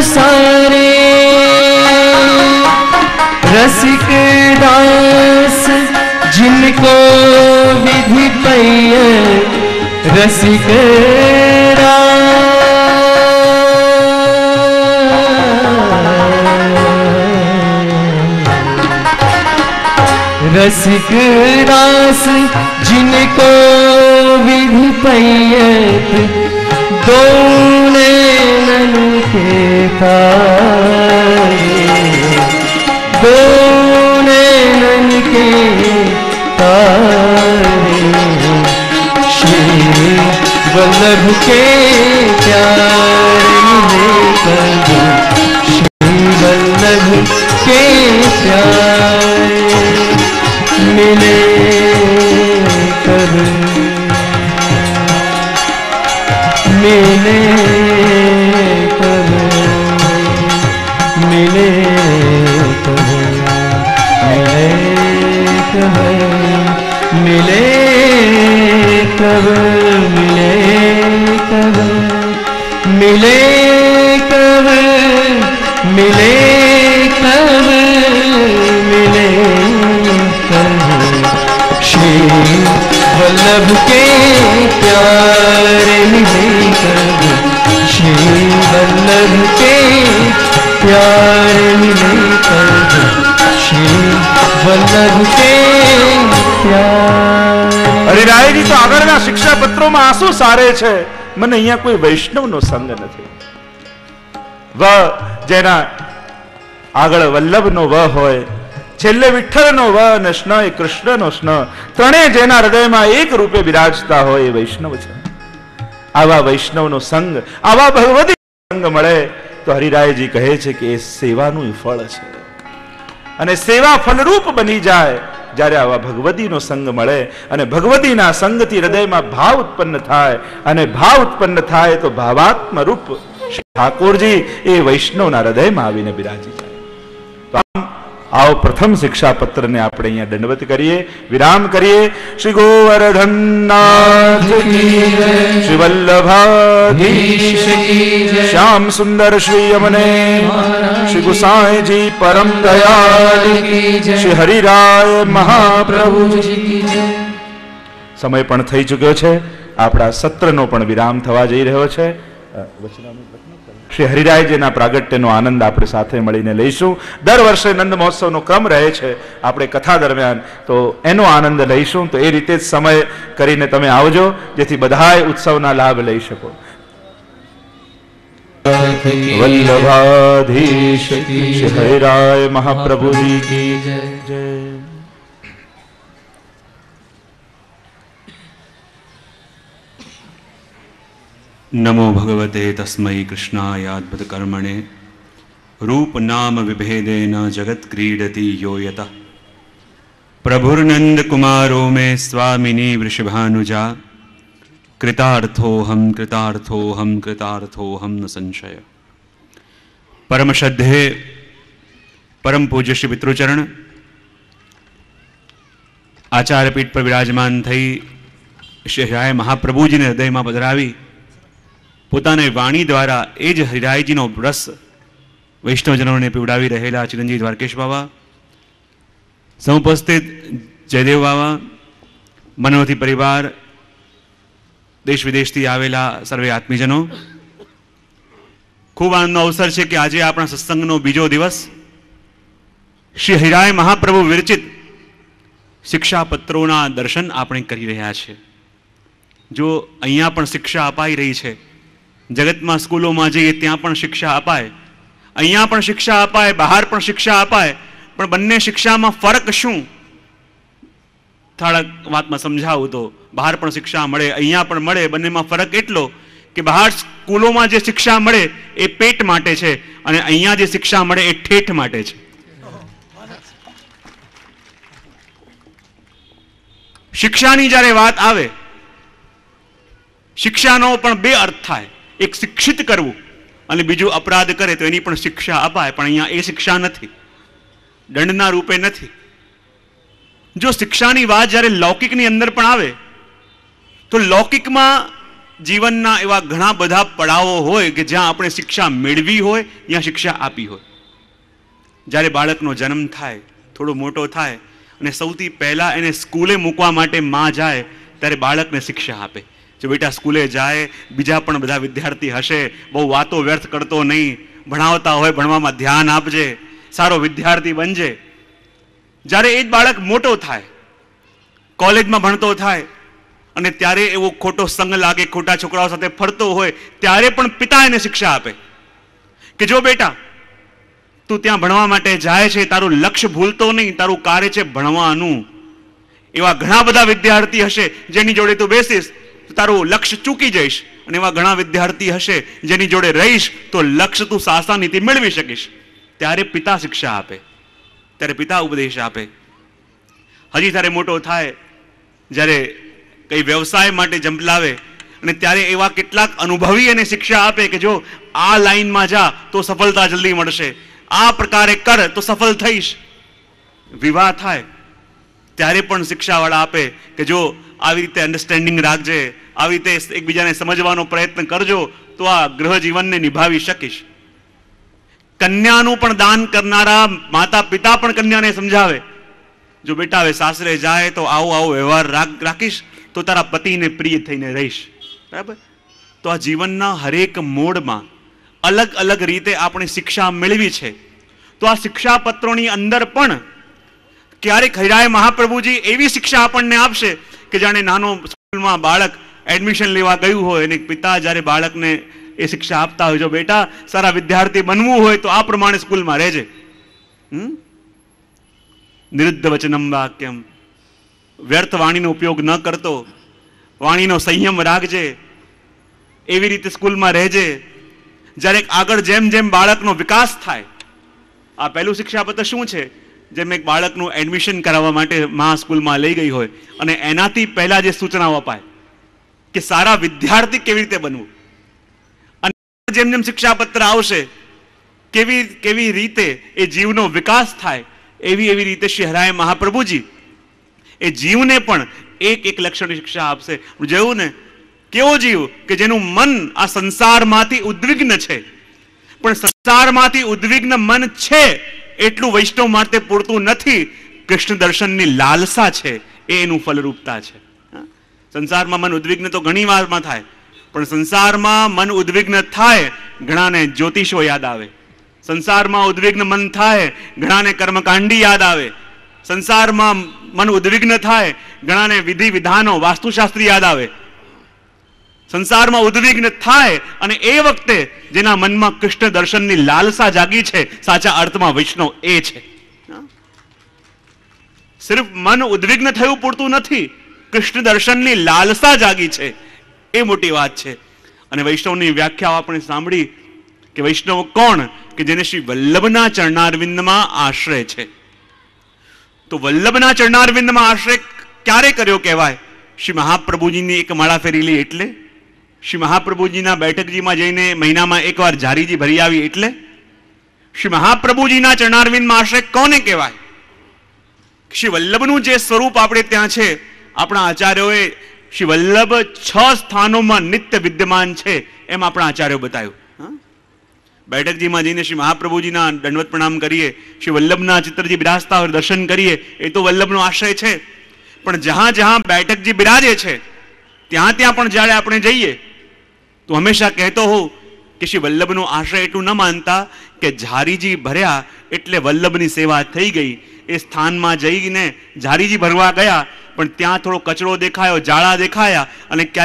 सारे रसिक दास जिनको विधि पय रसिक रसिक दास जिनको विधि पैयत दो नैनन के तारे दो नैनन के तारे श्री वल्लभ के प्यारे श्री वल्लभ के प्यारे मिले कब मिले कब मिले कब मिले कब मिले कब मिले कब मिले कब मिले श्री वल्लभ के प्यारे मिले कब श्री वल्लभ के प्यारे मिले कब श्री वल्लभ के प्यारे। હરિરાય જી તો આગળના શિક્ષા પત્રોમાં આંસુ સારે છે, મને અહીંયા કોઈ વૈષ્ણવનો સંગ નથી. વ જેના આગળ વલ્લભનો વ હોય, છેલ્લે વિઠ્ઠલનો વ અને સ્ન એ કૃષ્ણનો સ્ન, ત્રણેય જેના હૃદયમાં એક રૂપે બિરાજતા હોય એ વૈષ્ણવ છે. આવા વૈષ્ણવનો સંગ, આવા ભગવતી સંગ મળે તો હરિરાયજી કહે છે કે એ સેવાનું ફળ છે. અને સેવા ફલરૂપ બની જાય જ્યારે આવા ભગવતીનો સંગ મળે અને ભગવતીના સંગથી હૃદયમાં ભાવ ઉત્પન્ન થાય, અને ભાવ ઉત્પન્ન થાય તો ભાવાત્મ રૂપ ઠાકોરજી એ વૈષ્ણવના હૃદયમાં આવીને બિરાજી જાય. તો આમ आओ प्रथम शिक्षा पत्र ने આપણે અહીંયા દંડવત કરીએ, વિરામ કરીએ. શ્રી ગોવર્ધનનાથ કી જય, શ્રી વલ્લભાધીશ કી જય, શ્યામ સુંદર શ્રી અમને શ્રી ગુસાઈજી પરમ દયાળ કી જય, શ્રી હરિરાય મહાપ્રભુ કી જય. સમય પણ થઈ ચૂક્યો છે, આપણા સત્રનો પણ વિરામ થવા જઈ રહ્યો છે. શ્રી હરિરાયજીના પ્રાગટ્યનો આનંદ આપણે સાથે મળીને લઈશું. દર વર્ષે નંદ મહોત્સવનો ક્રમ રહે છે, આપણે કથા દરમિયાન તો એનો આનંદ લઈશું. તો એ રીતે જ સમય કરીને તમે આવજો, જેથી બધાય ઉત્સવના લાભ લઈ શકો. વલ્લભાધીશ શ્રી હરિરાય મહાપ્રભુજી કી જય. नमो भगवते तस्मै कृष्णाय अद्भुत कर्मणे रूप नाम विभेदेन जगत क्रीडति यो यतः प्रभुर्नंद कुमारो में स्वामिनी वृषभानुजा कृतार्थोहम कृतार्थोहम कृतार्थोहम न संशय. परम श्रद्धे परम पूज्य श्री पितृचरण आचार्यपीठ पर विराजमान थई श्री हरिराय महाप्रभुजी ने हृदय में पधरावी પોતાની વાણી દ્વારા એ જ હરિરાયજીનો રસ વૈષ્ણવજનોને પીવડાવી રહેલા ચિરંજીવી દ્વારકેશ બાવા, સમુપસ્થિત જયદેવ બાવા, મનોથી પરિવાર, દેશ વિદેશથી આવેલા સર્વે આત્મીજનો, ખૂબ આનંદનો અવસર છે કે આજે આપણા સત્સંગનો બીજો દિવસ શ્રી હરિરાય મહાપ્રભુ વિરચિત શિક્ષાપત્રોના દર્શન આપણે કરી રહ્યા છે. જો અહીંયા પણ શિક્ષા અપાઈ રહી છે, જગતમાં સ્કૂલોમાં જઈએ ત્યાં પણ શિક્ષા અપાય, અહીંયા પણ શિક્ષા અપાય, બહાર પણ શિક્ષા અપાય, પણ બંને શિક્ષામાં ફરક શું? થોડા વાતમાં સમજાવું તો બહાર પણ શિક્ષા મળે, અહીંયા પણ મળે, બંનેમાં ફરક એટલો કે બહાર સ્કૂલોમાં જે શિક્ષા મળે એ પેટ માટે છે અને અહીંયા જે શિક્ષા મળે એ ઠેઠ માટે છે. શિક્ષાની જ્યારે વાત આવે, શિક્ષાનો પણ બે અર્થ થાય. એક શિક્ષિત કરવું અને બીજું અપરાધ કરે તો એની પણ શિક્ષા અપાય, પણ અહીંયા એ શિક્ષા નથી, દંડના રૂપે નથી. જો શિક્ષાની વાત જ્યારે લૌકિકની અંદર પણ આવે તો લૌકિકમાં જીવનના એવા ઘણા બધા પડાવો હોય કે જ્યાં આપણે શિક્ષા મેળવી હોય, ત્યાં શિક્ષા આપી હોય. જ્યારે બાળકનો જન્મ થાય, થોડો મોટો થાય અને સૌથી પહેલાં એને સ્કૂલે મૂકવા માટે માં જાય, ત્યારે બાળકને શિક્ષા આપે. જો બેટા સ્કૂલે જાય, બીજા પણ બધા વિદ્યાર્થી હશે, બહુ વાતો વ્યર્થ કરતો નહીં, ભણાવતા હોય ભણવામાં ધ્યાન આપજે, સારો વિદ્યાર્થી બનજે. જ્યારે એ જ બાળક મોટો થાય, કોલેજમાં ભણતો થાય અને ત્યારે એવો ખોટો સંગ લાગે, ખોટા છોકરાઓ સાથે ફરતો હોય, ત્યારે પણ પિતા એને શિક્ષા આપે કે જો બેટા તું ત્યાં ભણવા માટે જાય છે, તારું લક્ષ્ય ભૂલતો નહીં, તારું કાર્ય છે ભણવાનું. એવા ઘણા બધા વિદ્યાર્થી હશે જેની જોડે તું બેસીશ તો તારું લક્ષ્ય ચૂકી જઈશ, અને એવા ઘણા વિદ્યાર્થી હશે જેની જોડે રહીશ તો લક્ષ્ય તું આસાનીથી મેળવી શકીશ. ત્યારે પિતા શિક્ષા આપે, ત્યારે પિતા ઉપદેશ આપે. હજી ત્યારે મોટો થાય, જ્યારે કઈ વ્યવસાય માટે ઝંપલાવે અને ત્યારે એવા કેટલાક અનુભવી અને શિક્ષા આપે કે જો આ લાઈનમાં જા તો સફળતા જલ્દી મળશે, આ પ્રકારે કર તો સફળ થઈશ. વિવાહ થાય ત્યારે પણ શિક્ષાવાળા આપે કે જો આવી રીતે અન્ડરસ્ટેન્ડિંગ રાખજે, આવી રીતે એકબીજાને સમજવાનો પ્રયત્ન કરજો તો આ ગૃહ જીવનને નિભાવી શકીશ. કન્યાનું પણ દાન કરનારા માતા પિતા પણ કન્યાને સમજાવે, જો બેટા હવે સાસરે જાય તો આવો વ્યવહાર રાખીશ તો તારા પતિને પ્રિય થઈને રહીશ. બરાબર? તો આ જીવનના હરેક મોડમાં અલગ અલગ રીતે આપણે શિક્ષા મેળવી છે. તો આ શિક્ષા પત્રોની અંદર પણ ક્યારેક હૈરાય મહાપ્રભુજી એવી શિક્ષા આપણને આપશે કે જાણે નાનો સ્કૂલમાં બાળક એડમિશન લેવા ગયું હોય અને પિતા જ્યારે બાળકને એ શિક્ષા આપતા હોય, જો બેટા સારા વિદ્યાર્થી બનવું હોય તો આ પ્રમાણે સ્કૂલમાં રહેજે. નિરુદ્ધ વચનમ વાક્યમ, વ્યર્થ વાણીનો ઉપયોગ ન કરતો, વાણીનો સંયમ રાખજે, એવી રીતે સ્કૂલમાં રહેજે. જ્યારે આગળ જેમ જેમ બાળકનો વિકાસ થાય, આ પહેલું શિક્ષાપત્ર શું છે? જેમ એક બાળકનું એડમિશન કરાવવા માટે માં સ્કૂલમાં લઈ ગઈ હોય અને એનાથી પહેલા જે સૂચનાઓ અપાય કે સારા વિદ્યાર્થી કેવી રીતે બનવું, અને જેમ જેમ શિક્ષાપત્ર આવશે કેવી રીતે એ જીવનો વિકાસ થાય, એવી રીતે શ્રી હરાય મહાપ્રભુજી એ જીવને પણ એક લક્ષણની શિક્ષા આપશે. જેવું ને કેવો જીવ કે જેનું મન આ સંસારમાંથી ઉદ્વિગ્ન છે, પણ સંસારમાંથી ઉદ્વિગ્ન મન છે એટલું વૈષ્ણવ માટે પૂરતું નથી. કૃષ્ણ દર્શનની લાલસા છે એ એનું ફલરૂપતા છે. સંસારમાં મન ઉદ્વિગ્ન તો ઘણી વારમાં થાય, પણ સંસારમાં મન ઉદ્વિગ્ન થાય ઘણાને જ્યોતિષો યાદ આવે, સંસારમાં ઉદ્વિગ્ન મન થાય ઘણાને કર્મકાંડી યાદ આવે, સંસારમાં મન ઉદ્વિગ્ન થાય ઘણાને વિધિ વિધાનો વાસ્તુશાસ્ત્રી યાદ આવે. સંસારમાં ઉદ્વિગ્ન થાય અને એ વખતે જેના મનમાં કૃષ્ણ દર્શનની લાલસા જાગી છે, સાચા અર્થમાં વૈષ્ણવ એ છે. સિર્ફ મન ઉદ્વિગ્ન થયું પૂરતું નથી, કૃષ્ણ દર્શનની લાલસા જાગી છે, એ મોટી વાત છે. અને વૈષ્ણવની વ્યાખ્યા આપણે સાંભળી કે વૈષ્ણવ કોણ? કે જેને શ્રી વલ્લભના ચરણારવિંદમાં આશ્રય છે. તો વલ્લભના ચરણારવિંદમાં આશ્રય ક્યારે કર્યો કહેવાય? શ્રી મહાપ્રભુજીની એક માળા ફેરી એટલે, શ્રી મહાપ્રભુજીના બેઠકજીમાં જઈને મહિનામાં એકવાર ઝારીજી ભરી આવી એટલે, શ્રી મહાપ્રભુજીના ચરણારવિંદમાં આશ્રય કોને કહેવાય? શ્રી વલ્લભનું જે સ્વરૂપ આપણે ત્યાં છે, આપણા આચાર્યોએ શ્રી વલ્લભ 6 સ્થાનોમાં નિત્ય વિદ્યમાન છે એમ આપણા આચાર્યો બતાવ્યું. બેઠકજીમાં જઈને શ્રી મહાપ્રભુજીના દંડવત પ્રણામ કરીએ, શ્રી વલ્લભના ચિત્રજી બિરાજતા હોય દર્શન કરીએ, એ તો વલ્લભનો આશ્રય છે. પણ જ્યાં બેઠકજી બિરાજે છે ત્યાં પણ જ્યારે આપણે જઈએ તો હંમેશા કહેતો હોઉં કે શ્રી વલ્લભનો આશ્રય એટલું ન માનતા કે ઝારીજી ભર્યા એટલે વલ્લભની સેવા થઈ ગઈ. એ સ્થાનમાં જઈને ઝારીજી ભરવા ગયા પણ ત્યાં થોડો કચરો દેખાયો, જાળા દેખાયા અને ક્યારેક